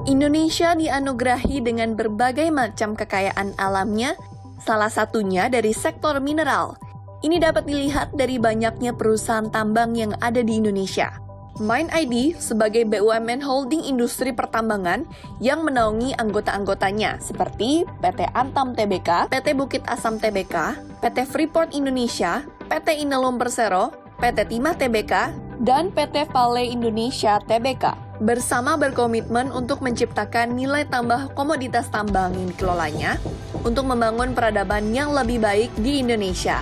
Indonesia dianugerahi dengan berbagai macam kekayaan alamnya, salah satunya dari sektor mineral. Ini dapat dilihat dari banyaknya perusahaan tambang yang ada di Indonesia. MindID sebagai BUMN holding industri pertambangan yang menaungi anggota-anggotanya seperti PT Antam Tbk, PT Bukit Asam Tbk, PT Freeport Indonesia, PT Inalum Persero, PT Timah Tbk, dan PT Vale Indonesia Tbk. Bersama berkomitmen untuk menciptakan nilai tambah komoditas tambang yang dikelolanya untuk membangun peradaban yang lebih baik di Indonesia.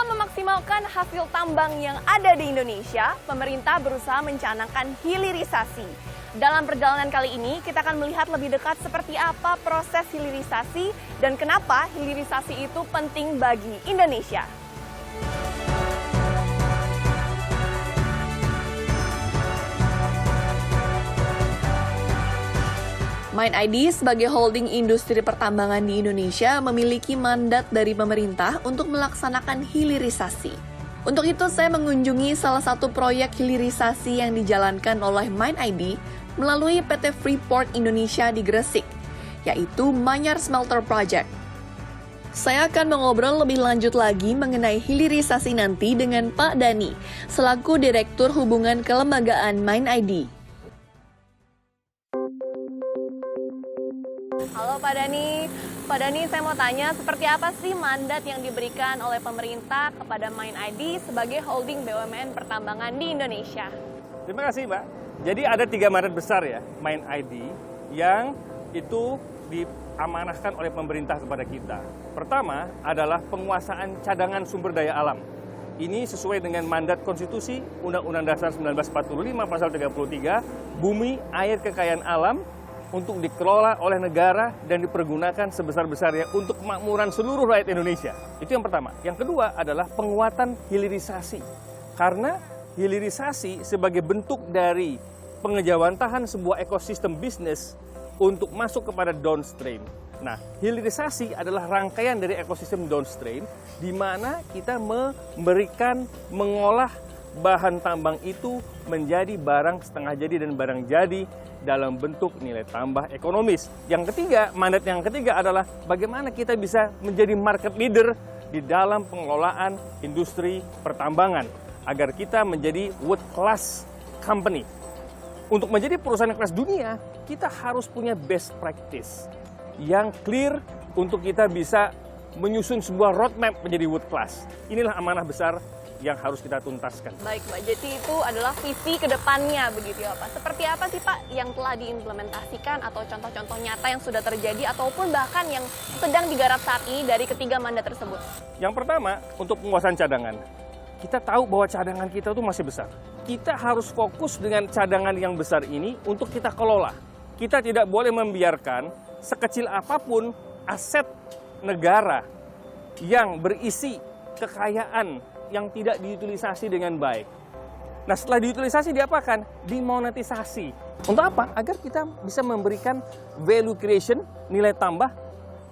Memaksimalkan hasil tambang yang ada di Indonesia, pemerintah berusaha mencanangkan hilirisasi. Dalam perjalanan kali ini, kita akan melihat lebih dekat seperti apa proses hilirisasi dan kenapa hilirisasi itu penting bagi Indonesia. MindID sebagai holding industri pertambangan di Indonesia memiliki mandat dari pemerintah untuk melaksanakan hilirisasi. Untuk itu, saya mengunjungi salah satu proyek hilirisasi yang dijalankan oleh MindID melalui PT Freeport Indonesia di Gresik, yaitu Manyar Smelter Project. Saya akan mengobrol lebih lanjut lagi mengenai hilirisasi nanti dengan Pak Dani, selaku Direktur Hubungan Kelembagaan MindID. Halo Pak Dani. Pak Dani, saya mau tanya seperti apa sih mandat yang diberikan oleh pemerintah kepada MindID sebagai holding BUMN pertambangan di Indonesia? Terima kasih Mbak. Jadi ada 3 mandat besar ya MindID yang itu diamanahkan oleh pemerintah kepada kita. Pertama adalah penguasaan cadangan sumber daya alam. Ini sesuai dengan mandat konstitusi Undang-Undang Dasar 1945 pasal 33, bumi, air, kekayaan alam untuk dikelola oleh negara dan dipergunakan sebesar-besarnya untuk kemakmuran seluruh rakyat Indonesia. Itu yang pertama. Yang kedua adalah penguatan hilirisasi. Karena hilirisasi sebagai bentuk dari pengejawantahan sebuah ekosistem bisnis untuk masuk kepada downstream. Nah, hilirisasi adalah rangkaian dari ekosistem downstream di mana kita mengolah bahan tambang itu menjadi barang setengah jadi dan barang jadi dalam bentuk nilai tambah ekonomis. Yang ketiga, mandat yang ketiga adalah bagaimana kita bisa menjadi market leader di dalam pengelolaan industri pertambangan agar kita menjadi world class company. Untuk menjadi perusahaan kelas dunia, kita harus punya best practice yang clear untuk kita bisa menyusun sebuah roadmap menjadi world class. Inilah amanah besar yang harus kita tuntaskan. Baik Pak, jadi itu adalah visi ke depannya begitu ya Pak. Seperti apa sih Pak yang telah diimplementasikan atau contoh-contoh nyata yang sudah terjadi ataupun bahkan yang sedang digarap saat ini dari ketiga mandat tersebut? Yang pertama, untuk penguasaan cadangan. Kita tahu bahwa cadangan kita itu masih besar. Kita harus fokus dengan cadangan yang besar ini untuk kita kelola. Kita tidak boleh membiarkan sekecil apapun aset negara yang berisi kekayaan yang tidak diutilisasi dengan baik. Nah, setelah diutilisasi diapakan? Dimonetisasi. Untuk apa? Agar kita bisa memberikan value creation, nilai tambah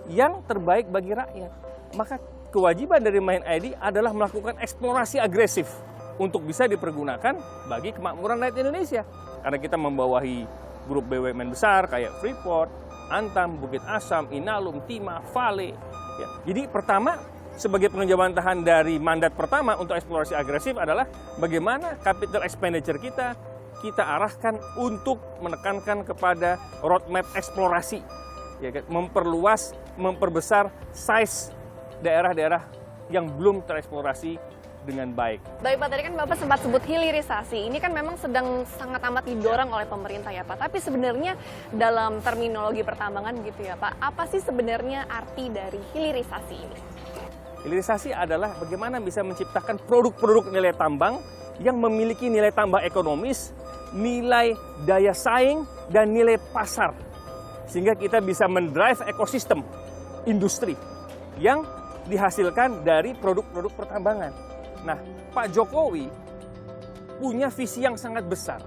yang terbaik bagi rakyat. Maka kewajiban dari MindID adalah melakukan eksplorasi agresif untuk bisa dipergunakan bagi kemakmuran rakyat Indonesia. Karena kita membawahi grup BUMN besar kayak Freeport, Antam, Bukit Asam, Inalum, Timah, Vale. Ya. Jadi pertama, sebagai pengejawantahan dari mandat pertama untuk eksplorasi agresif adalah bagaimana capital expenditure kita arahkan untuk menekankan kepada roadmap eksplorasi, ya, memperluas, memperbesar size daerah-daerah yang belum tereksplorasi dengan baik. Baik Pak, tadi kan Bapak sempat sebut hilirisasi. Ini kan memang sedang sangat amat didorong oleh pemerintah ya Pak. Tapi sebenarnya dalam terminologi pertambangan gitu ya Pak, apa sih sebenarnya arti dari hilirisasi ini? Hilirisasi adalah bagaimana bisa menciptakan produk-produk nilai tambang yang memiliki nilai tambah ekonomis, nilai daya saing, dan nilai pasar. Sehingga kita bisa mendrive ekosistem industri yang dihasilkan dari produk-produk pertambangan. Nah, Pak Jokowi punya visi yang sangat besar,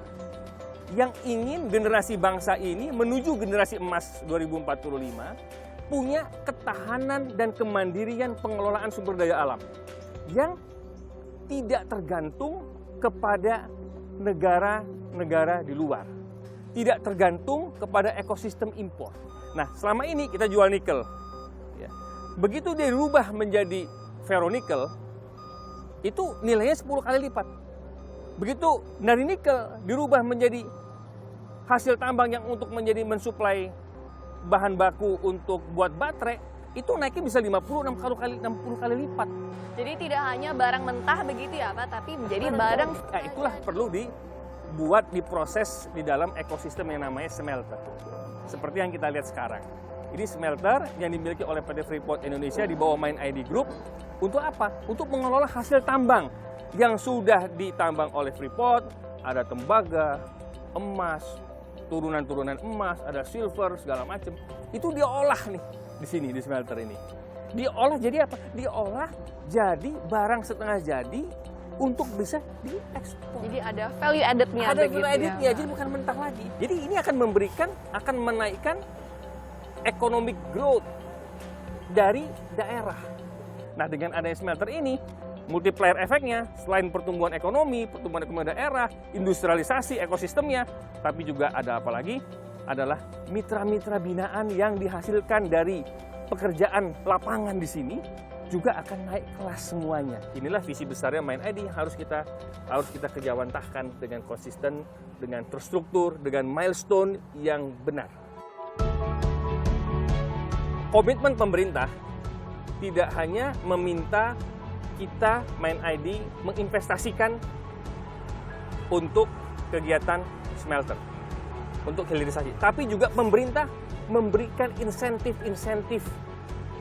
yang ingin generasi bangsa ini menuju generasi emas 2045 punya ketahanan dan kemandirian pengelolaan sumber daya alam yang tidak tergantung kepada negara-negara di luar, tidak tergantung kepada ekosistem impor. Nah, selama ini kita jual nikel. Ya. Begitu dia dirubah menjadi ferronikel, itu nilainya 10 kali lipat. Begitu dari nikel dirubah menjadi hasil tambang yang untuk menjadi mensuplai bahan baku untuk buat baterai, itu naiknya bisa 60 kali lipat. Jadi tidak hanya barang mentah begitu ya Pak, tapi menjadi barang... Nah, itulah perlu dibuat, diproses di dalam ekosistem yang namanya smelter. Seperti yang kita lihat sekarang. Ini smelter yang dimiliki oleh PT Freeport Indonesia di bawah Mind ID Group. Untuk apa? Untuk mengelola hasil tambang yang sudah ditambang oleh Freeport. Ada tembaga, emas, turunan-turunan emas, ada silver, segala macam. Itu diolah nih di sini, di smelter ini. Diolah jadi apa? Diolah jadi barang setengah jadi untuk bisa diekspor. Jadi ada value added-nya. Ada value added-nya, jadi bukan mentah lagi. Jadi ini akan menaikkan economic growth dari daerah. Nah, dengan adanya smelter ini, multiplier efeknya selain pertumbuhan ekonomi daerah, industrialisasi ekosistemnya, tapi juga ada apa lagi? Adalah mitra-mitra binaan yang dihasilkan dari pekerjaan lapangan di sini juga akan naik kelas semuanya. Inilah visi besarnya Mind ID yang harus kita kejawantahkan dengan konsisten, dengan terstruktur, dengan milestone yang benar. Komitmen pemerintah tidak hanya meminta kita Mind ID menginvestasikan untuk kegiatan smelter, untuk hilirisasi, tapi juga pemerintah memberikan insentif-insentif,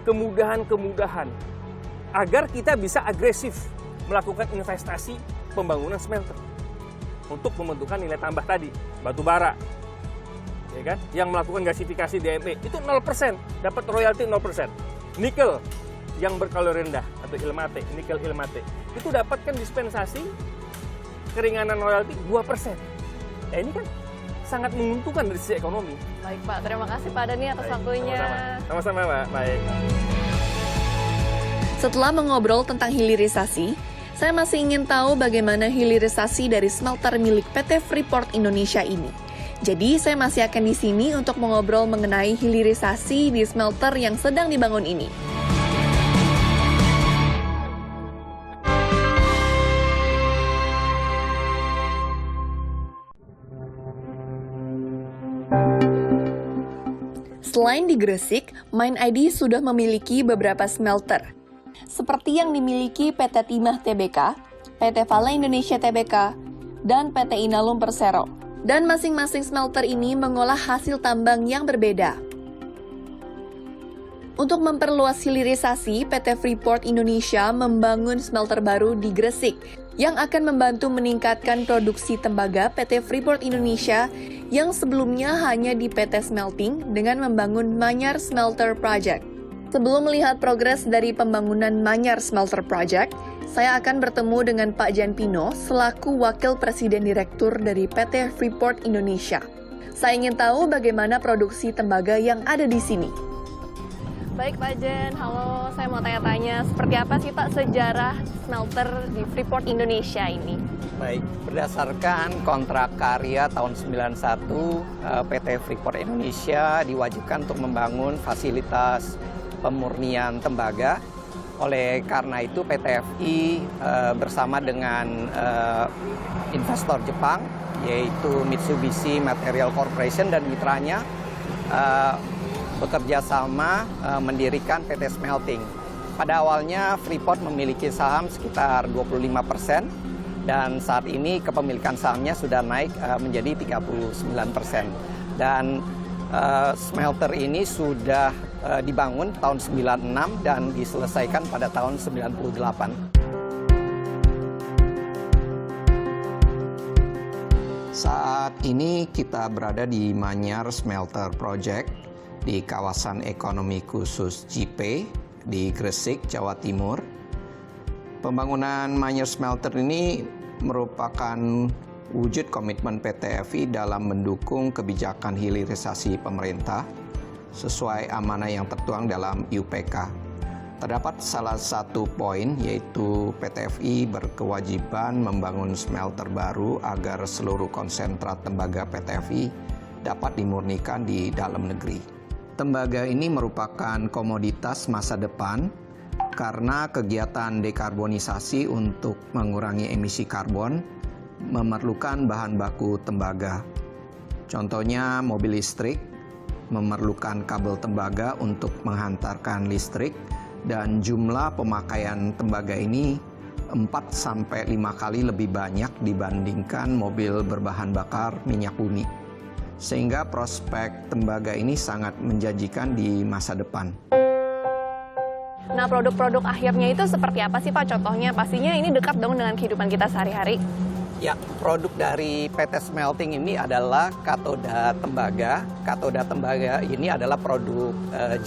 kemudahan-kemudahan agar kita bisa agresif melakukan investasi pembangunan smelter untuk membentukkan nilai tambah tadi, batu bara, ya kan? Yang melakukan gasifikasi DME itu 0%, dapat royalti 0%. Nikel yang berkalori rendah atau ilmate, nikel ilmate, itu dapatkan dispensasi keringanan royalti 2%. Ya, ini kan sangat menguntungkan dari sisi ekonomi. Baik Pak, terima kasih Pak Dhani atas waktunya. Sama-sama Pak, baik. Setelah mengobrol tentang hilirisasi, saya masih ingin tahu bagaimana hilirisasi dari smelter milik PT Freeport Indonesia ini. Jadi saya masih akan di sini untuk mengobrol mengenai hilirisasi di smelter yang sedang dibangun ini. Selain di Gresik, Mind ID sudah memiliki beberapa smelter, seperti yang dimiliki PT Timah Tbk, PT Vale Indonesia Tbk, dan PT Inalum Persero. Dan masing-masing smelter ini mengolah hasil tambang yang berbeda. Untuk memperluas hilirisasi, PT Freeport Indonesia membangun smelter baru di Gresik yang akan membantu meningkatkan produksi tembaga PT Freeport Indonesia yang sebelumnya hanya di PT Smelting dengan membangun Manyar Smelter Project. Sebelum melihat progres dari pembangunan Manyar Smelter Project, saya akan bertemu dengan Pak Jan Pino selaku Wakil Presiden Direktur dari PT Freeport Indonesia. Saya ingin tahu bagaimana produksi tembaga yang ada di sini. Baik Pak Jan, halo, saya mau tanya-tanya seperti apa sih Pak sejarah smelter di Freeport Indonesia ini? Baik, berdasarkan kontrak karya tahun 91, PT Freeport Indonesia diwajibkan untuk membangun fasilitas pemurnian tembaga. Oleh karena itu PT FI bersama dengan investor Jepang, yaitu Mitsubishi Material Corporation dan mitranya, bekerja sama mendirikan PT Smelting. Pada awalnya Freeport memiliki saham sekitar 25%, dan saat ini kepemilikan sahamnya sudah naik menjadi 39%. Dan smelter ini sudah dibangun tahun 96 dan diselesaikan pada tahun 98. Saat ini kita berada di Manyar Smelter Project di kawasan ekonomi khusus JIPE di Gresik, Jawa Timur. Pembangunan Manyar Smelter ini merupakan wujud komitmen PT FI dalam mendukung kebijakan hilirisasi pemerintah sesuai amanah yang tertuang dalam UPK. Terdapat salah satu poin yaitu PT FI berkewajiban membangun smelter baru agar seluruh konsentrat tembaga PT FI dapat dimurnikan di dalam negeri. Tembaga ini merupakan komoditas masa depan karena kegiatan dekarbonisasi untuk mengurangi emisi karbon memerlukan bahan baku tembaga. Contohnya mobil listrik memerlukan kabel tembaga untuk menghantarkan listrik dan jumlah pemakaian tembaga ini 4-5 kali lebih banyak dibandingkan mobil berbahan bakar minyak bumi. Sehingga prospek tembaga ini sangat menjanjikan di masa depan. Nah, produk-produk akhirnya itu seperti apa sih Pak contohnya? Pastinya ini dekat dong dengan kehidupan kita sehari-hari. Ya, produk dari PT Smelting ini adalah katoda tembaga. Katoda tembaga ini adalah produk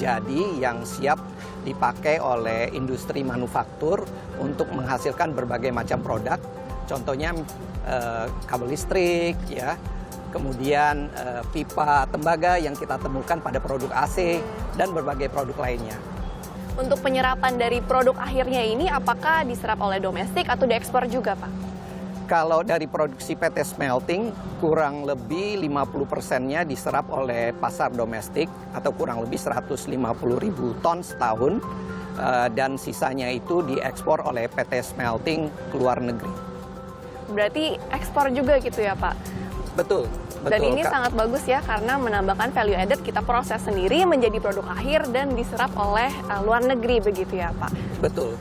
jadi yang siap dipakai oleh industri manufaktur untuk menghasilkan berbagai macam produk. Contohnya kabel listrik, ya, kemudian pipa tembaga yang kita temukan pada produk AC dan berbagai produk lainnya. Untuk penyerapan dari produk akhirnya ini apakah diserap oleh domestik atau diekspor juga Pak? Kalau dari produksi PT Smelting, kurang lebih 50%-nya diserap oleh pasar domestik atau kurang lebih 150.000 ton setahun, dan sisanya itu diekspor oleh PT Smelting ke luar negeri. Berarti ekspor juga gitu ya Pak? Betul. Dan ini sangat bagus ya karena menambahkan value added, kita proses sendiri menjadi produk akhir dan diserap oleh luar negeri begitu ya Pak? Betul.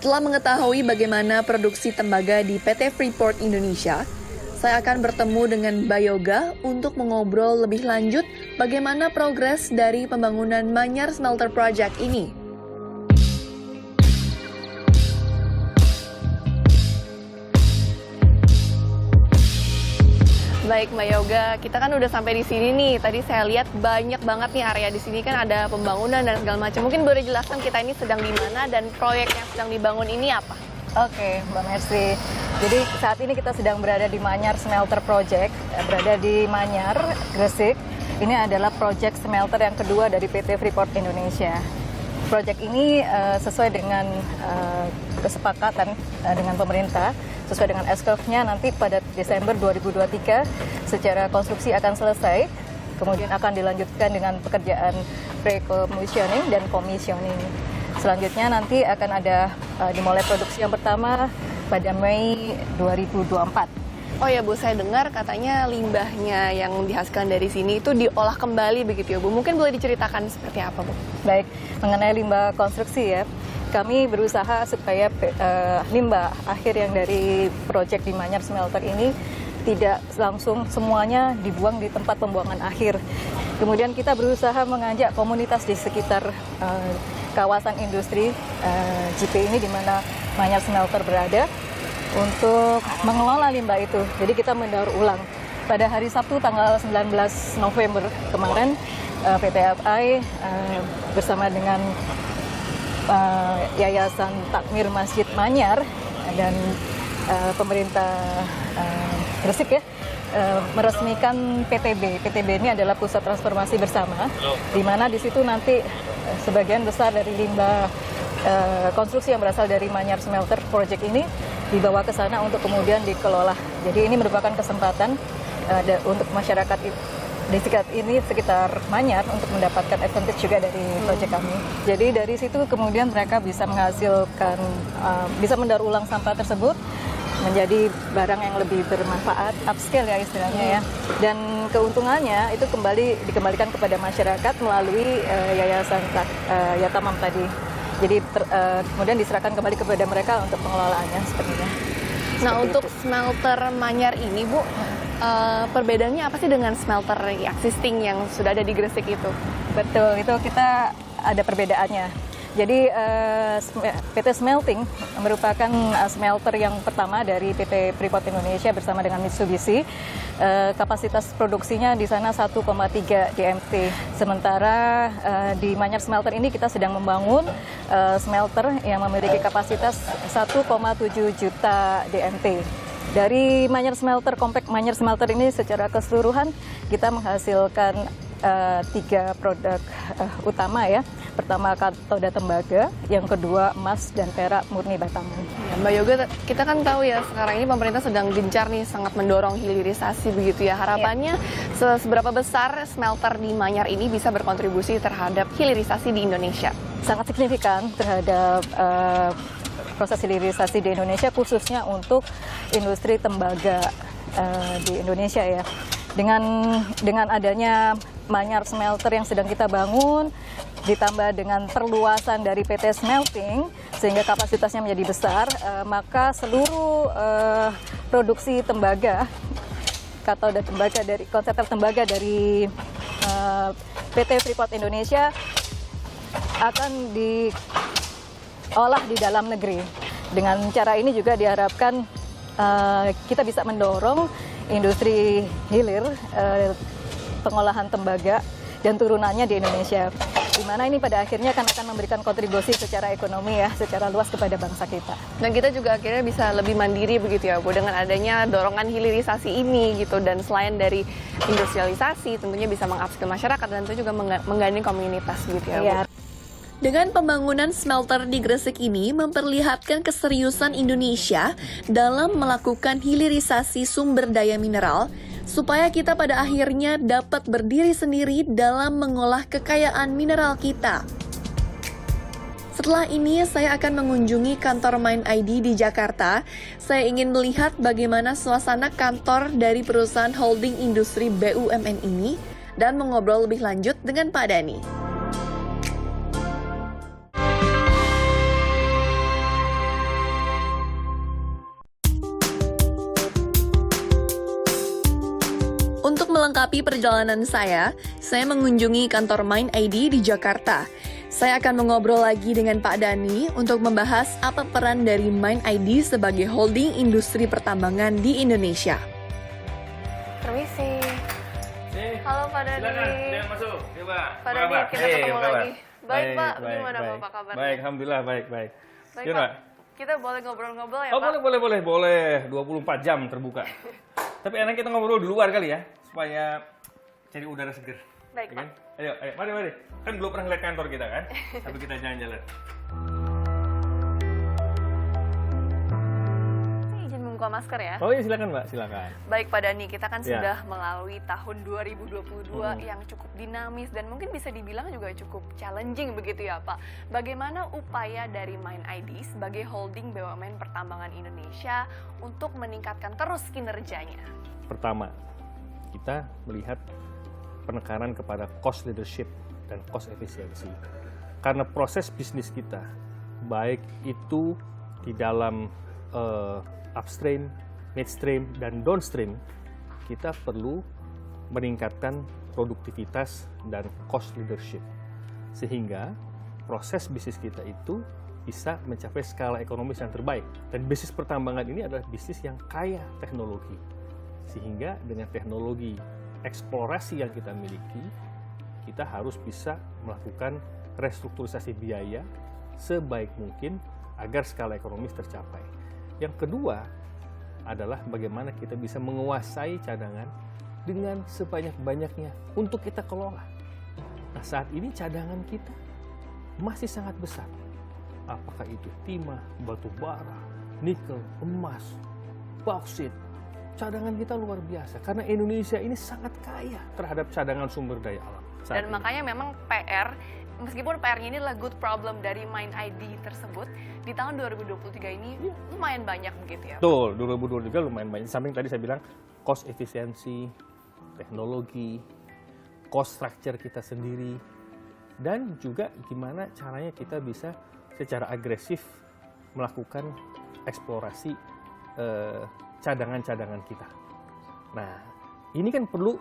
Setelah mengetahui bagaimana produksi tembaga di PT Freeport Indonesia, saya akan bertemu dengan Mbak Yoga untuk mengobrol lebih lanjut bagaimana progres dari pembangunan Manyar Smelter Project ini. Baik Mbak Yoga, kita kan udah sampai di sini nih. Tadi saya lihat banyak banget nih area di sini kan ada pembangunan dan segala macam. Mungkin boleh jelaskan kita ini sedang di mana dan proyek yang sedang dibangun ini apa? Oke, Mbak Mercy. Jadi saat ini kita sedang berada di Manyar Smelter Project, berada di Manyar, Gresik. Ini adalah proyek smelter yang kedua dari PT Freeport Indonesia. Proyek ini sesuai dengan kesepakatan dengan pemerintah, sesuai dengan S-curve-nya nanti pada Desember 2023 secara konstruksi akan selesai, kemudian akan dilanjutkan dengan pekerjaan pre-commissioning dan commissioning. Selanjutnya nanti akan ada dimulai produksi yang pertama pada Mei 2024. Oh ya Bu, saya dengar katanya limbahnya yang dihasilkan dari sini itu diolah kembali begitu ya Bu. Mungkin boleh diceritakan seperti apa Bu? Baik, mengenai limbah konstruksi ya, kami berusaha supaya limbah akhir yang dari proyek di Manyar Smelter ini tidak langsung semuanya dibuang di tempat pembuangan akhir. Kemudian kita berusaha mengajak komunitas di sekitar kawasan industri JP ini di mana Manyar Smelter berada untuk mengelola limbah itu. Jadi kita mendaur ulang. Pada hari Sabtu tanggal 19 November kemarin, PT FI bersama dengan Yayasan Takmir Masjid Manyar dan pemerintah Gresik ya, meresmikan PTB. PTB ini adalah Pusat Transformasi Bersama, di mana di situ nanti sebagian besar dari limbah konstruksi yang berasal dari Manyar Smelter Project ini dibawa ke sana untuk kemudian dikelola. Jadi ini merupakan kesempatan untuk masyarakat di sekitar Manyar untuk mendapatkan advantage juga dari proyek kami. Jadi dari situ kemudian mereka bisa menghasilkan, bisa mendaur ulang sampah tersebut menjadi barang yang lebih bermanfaat, upscale ya istilahnya ya. Dan keuntungannya itu dikembalikan kepada masyarakat melalui Yayasan Yatamam tadi. Jadi kemudian diserahkan kembali kepada mereka untuk pengelolaannya sepertinya. Nah, untuk smelter Manyar ini Bu, perbedaannya apa sih dengan smelter existing yang sudah ada di Gresik itu? Betul, itu kita ada perbedaannya. Jadi PT Smelting merupakan smelter yang pertama dari PT Freeport Indonesia bersama dengan Mitsubishi. Kapasitas produksinya di sana 1,3 DMT. Sementara di Manyar Smelter ini kita sedang membangun smelter yang memiliki kapasitas 1,7 juta DMT. Dari Manyar Smelter, komplek Manyar Smelter ini secara keseluruhan kita menghasilkan 3 produk utama ya. Pertama katoda tembaga, yang kedua emas dan perak murni Batangan. Ya, Mbak Yoga, kita kan tahu ya sekarang ini pemerintah sedang gencar nih sangat mendorong hilirisasi begitu ya. Harapannya seberapa besar smelter di Manyar ini bisa berkontribusi terhadap hilirisasi di Indonesia? Sangat signifikan terhadap proses hilirisasi di Indonesia, khususnya untuk industri tembaga di Indonesia ya. Dengan adanya Manyar Smelter yang sedang kita bangun, ditambah dengan perluasan dari PT Smelting sehingga kapasitasnya menjadi besar, maka seluruh produksi tembaga, katoda tembaga dari konsentrat tembaga dari PT Freeport Indonesia akan diolah di dalam negeri. Dengan cara ini juga diharapkan kita bisa mendorong industri hilir pengolahan tembaga dan turunannya di Indonesia, di mana ini pada akhirnya akan memberikan kontribusi secara ekonomi ya, secara luas kepada bangsa kita. Dan kita juga akhirnya bisa lebih mandiri begitu ya Bu, dengan adanya dorongan hilirisasi ini gitu, dan selain dari industrialisasi tentunya bisa mengupskill masyarakat dan tentu juga menggandeng komunitas gitu ya Bu. Ya. Dengan pembangunan smelter di Gresik ini memperlihatkan keseriusan Indonesia dalam melakukan hilirisasi sumber daya mineral, supaya kita pada akhirnya dapat berdiri sendiri dalam mengolah kekayaan mineral kita. Setelah ini saya akan mengunjungi kantor Mind ID di Jakarta. Saya ingin melihat bagaimana suasana kantor dari perusahaan holding industri BUMN ini dan mengobrol lebih lanjut dengan Pak Dhani. Untuk melengkapi perjalanan saya mengunjungi kantor Mind ID di Jakarta. Saya akan mengobrol lagi dengan Pak Dhani untuk membahas apa peran dari Mind ID sebagai holding industri pertambangan di Indonesia. Permisi. Halo Pak Dhani. Silakan masuk. Coba. Pak Dhani, kita ketemu lagi. Baik Pak, gimana Bapak kabarnya? Baik, alhamdulillah baik. Baik Gimana, Pak, kita boleh ngobrol-ngobrol ya Oh, Pak? boleh. 24 jam terbuka. Tapi enak kita ngobrol di luar kali ya, supaya cari udara seger. Baik, Ya kan? Pak. Ayo, mari. Kan belum pernah lihat kantor kita kan? Tapi kita jalan-jalan. Izin membuka masker ya. Oh iya, silakan Mbak, silakan. Baik Pak Dhani, kita kan Ya. sudah melalui tahun 2022 yang cukup dinamis dan mungkin bisa dibilang juga cukup challenging begitu ya Pak. Bagaimana upaya dari Mind ID sebagai holding BUMN pertambangan Indonesia untuk meningkatkan terus kinerjanya? Pertama, kita melihat penekanan kepada cost leadership dan cost efisiensi. Karena proses bisnis kita, baik itu di dalam upstream, midstream, dan downstream, kita perlu meningkatkan produktivitas dan cost leadership. Sehingga proses bisnis kita itu bisa mencapai skala ekonomis yang terbaik. Dan bisnis pertambangan ini adalah bisnis yang kaya teknologi. Sehingga dengan teknologi eksplorasi yang kita miliki, kita harus bisa melakukan restrukturisasi biaya sebaik mungkin agar skala ekonomis tercapai. Yang kedua adalah bagaimana kita bisa menguasai cadangan dengan sebanyak-banyaknya untuk kita kelola. Nah, saat ini cadangan kita masih sangat besar. Apakah itu timah, batu bara, nikel, emas, bauksit. Cadangan kita luar biasa karena Indonesia ini sangat kaya terhadap cadangan sumber daya alam. Dan makanya memang PR, meskipun PR-nya ini adalah good problem dari Mind ID tersebut, di tahun 2023 ini lumayan banyak begitu ya? Betul, 2023 lumayan banyak. Samping tadi saya bilang cost efisiensi, teknologi, cost structure kita sendiri, dan juga gimana caranya kita bisa secara agresif melakukan eksplorasi cadangan-cadangan kita. Nah, ini kan perlu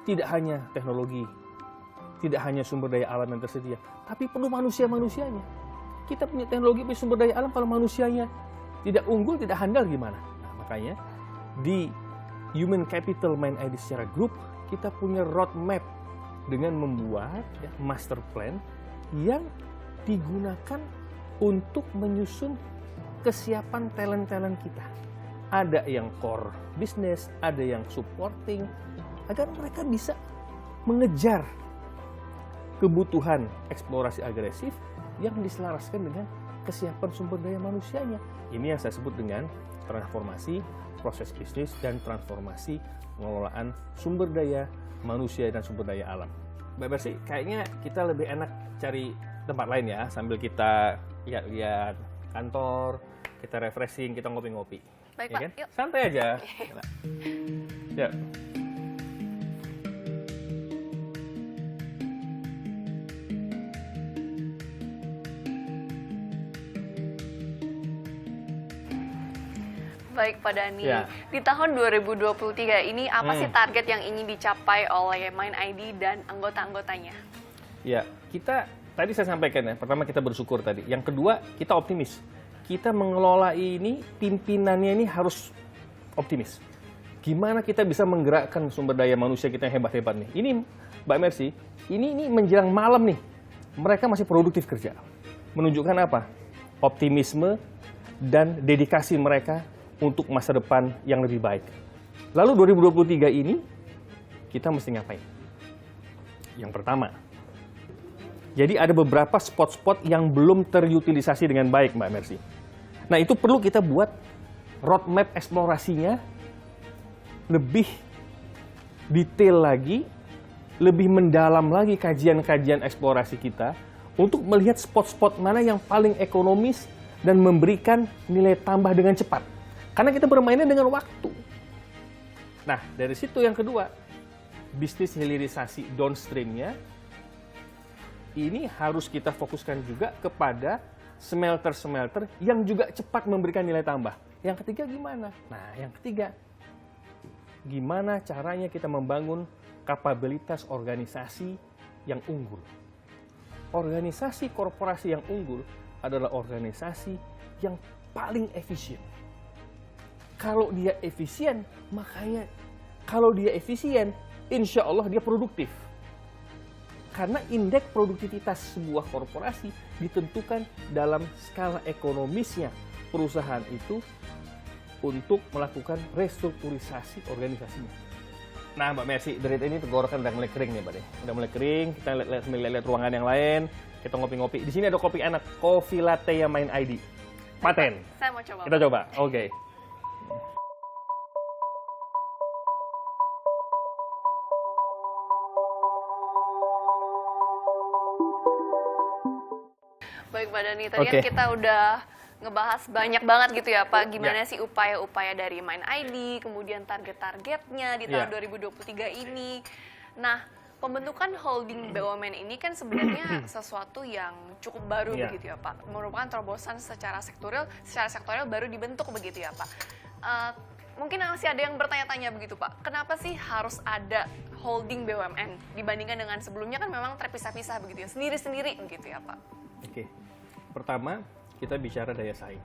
tidak hanya teknologi, tidak hanya sumber daya alam yang tersedia, tapi perlu manusia-manusianya. Kita punya teknologi, punya sumber daya alam, kalau manusianya tidak unggul, tidak handal gimana? Nah, makanya di Human Capital Mind ID secara grup, kita punya roadmap dengan membuat master plan yang digunakan untuk menyusun kesiapan talent-talent kita. Ada yang core business, ada yang supporting, agar mereka bisa mengejar kebutuhan eksplorasi agresif yang diselaraskan dengan kesiapan sumber daya manusianya. Ini yang saya sebut dengan transformasi proses bisnis dan transformasi pengelolaan sumber daya manusia dan sumber daya alam. Mbak Mercy, kayaknya kita lebih enak cari tempat lain ya, sambil kita lihat-lihat kantor, kita refreshing, kita ngopi-ngopi. Baik, Ya Pak, kan? yuk. Santai aja. Ya. Baik, Pak Dhani. Ya. Di tahun 2023 ini apa sih target yang ingin dicapai oleh Mind ID dan anggota-anggotanya? Ya, kita tadi saya sampaikan ya, pertama kita bersyukur tadi. Yang kedua, kita optimis. Kita mengelola ini, pimpinannya ini harus optimis. Gimana kita bisa menggerakkan sumber daya manusia kita yang hebat-hebat nih. Ini, Mbak Mercy, ini menjelang malam nih, mereka masih produktif kerja. Menunjukkan apa? Optimisme dan dedikasi mereka untuk masa depan yang lebih baik. Lalu 2023 ini, kita mesti ngapain? Yang pertama, jadi ada beberapa spot-spot yang belum terutilisasi dengan baik, Mbak Mercy. Nah, itu perlu kita buat roadmap eksplorasinya lebih detail lagi, lebih mendalam lagi kajian-kajian eksplorasi kita untuk melihat spot-spot mana yang paling ekonomis dan memberikan nilai tambah dengan cepat. Karena kita bermainnya dengan waktu. Nah, dari situ yang kedua, bisnis hilirisasi downstream-nya ini harus kita fokuskan juga kepada smelter-smelter yang juga cepat memberikan nilai tambah. Yang ketiga gimana? Nah, yang ketiga, gimana caranya kita membangun kapabilitas organisasi yang unggul. Organisasi korporasi yang unggul adalah organisasi yang paling efisien. Kalau dia efisien, makanya kalau dia efisien, insya Allah dia produktif. Karena indeks produktivitas sebuah korporasi ditentukan dalam skala ekonomisnya perusahaan itu untuk melakukan restrukturisasi organisasinya. Nah, Mbak Mercy, dari ini tenggorokan udah mulai kering nih, Mbak. Udah mulai kering, kita lihat ruangan yang lain, kita ngopi-ngopi. Di sini ada kopi enak, Coffee Latte yang Mind ID. Paten. Saya mau coba. Kita coba, oke. Baik, Pak Dhani, tadi kan kita udah ngebahas banyak banget gitu ya Pak, gimana sih upaya-upaya dari Mind ID, kemudian target-targetnya di tahun 2023 ini. Nah, pembentukan holding BUMN ini kan sebenarnya sesuatu yang cukup baru begitu ya Pak, merupakan terobosan secara sektorial baru dibentuk begitu ya Pak. Mungkin masih ada yang bertanya-tanya begitu Pak, kenapa sih harus ada holding BUMN dibandingkan dengan sebelumnya kan memang terpisah-pisah begitu ya, sendiri-sendiri begitu ya Pak. Oke, pertama kita bicara daya saing.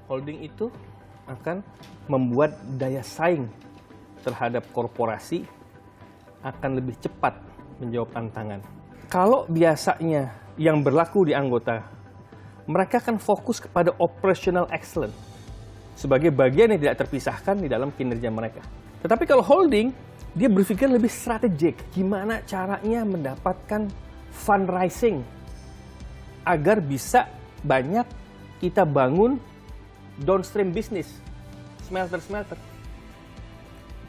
Holding itu akan membuat daya saing terhadap korporasi akan lebih cepat menjawab tantangan. Kalau biasanya yang berlaku di anggota, mereka akan fokus kepada operational excellence sebagai bagian yang tidak terpisahkan di dalam kinerja mereka. Tetapi kalau holding, dia berpikir lebih strategik, gimana caranya mendapatkan fundraising agar bisa banyak kita bangun downstream business, smelter-smelter.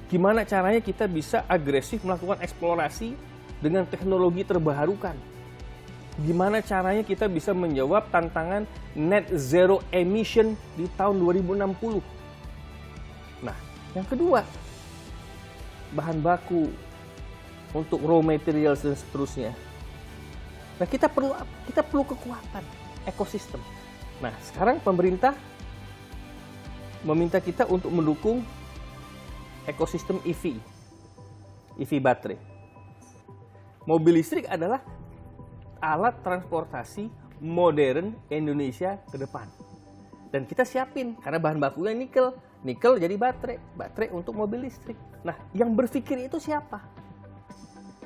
Gimana caranya kita bisa agresif melakukan eksplorasi dengan teknologi terbarukan. Gimana caranya kita bisa menjawab tantangan net zero emission di tahun 2060. Nah, yang kedua, bahan baku untuk raw materials dan seterusnya. Nah, kita perlu kekuatan ekosistem. Nah, sekarang pemerintah meminta kita untuk mendukung ekosistem EV baterai. Mobil listrik adalah alat transportasi modern Indonesia ke depan. Dan kita siapin, karena bahan bakunya nikel. Nikel jadi baterai, baterai untuk mobil listrik. Nah, yang berpikir itu siapa?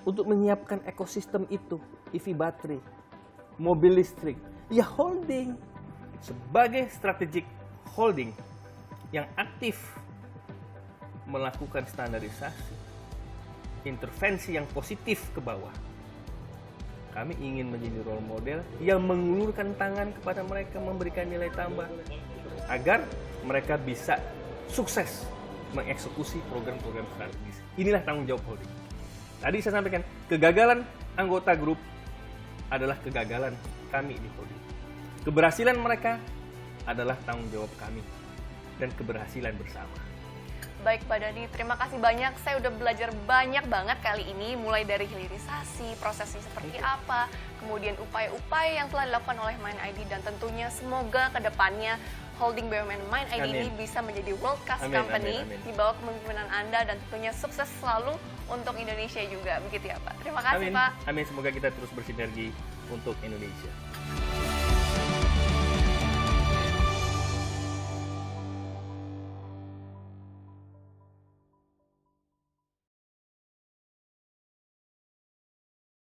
Untuk menyiapkan ekosistem itu, EV baterai, mobil listrik, ya holding. Sebagai strategic holding yang aktif melakukan standarisasi, intervensi yang positif ke bawah. Kami ingin menjadi role model yang mengulurkan tangan kepada mereka, memberikan nilai tambah agar mereka bisa sukses mengeksekusi program-program strategis. Inilah tanggung jawab holding. Tadi saya sampaikan, kegagalan anggota grup adalah kegagalan kami di holding. Keberhasilan mereka adalah tanggung jawab kami dan keberhasilan bersama. Baik Pak Dhani, terima kasih banyak. Saya udah belajar banyak banget kali ini, mulai dari hilirisasi, prosesnya seperti apa, kemudian upaya-upaya yang telah dilakukan oleh Mind ID, dan tentunya semoga ke depannya holding BUMN Mind ID ini bisa menjadi world class company di bawah kepemimpinan Anda, dan tentunya sukses selalu untuk Indonesia juga. Begitu ya Pak. Terima kasih Pak. Amin. Semoga kita terus bersinergi untuk Indonesia.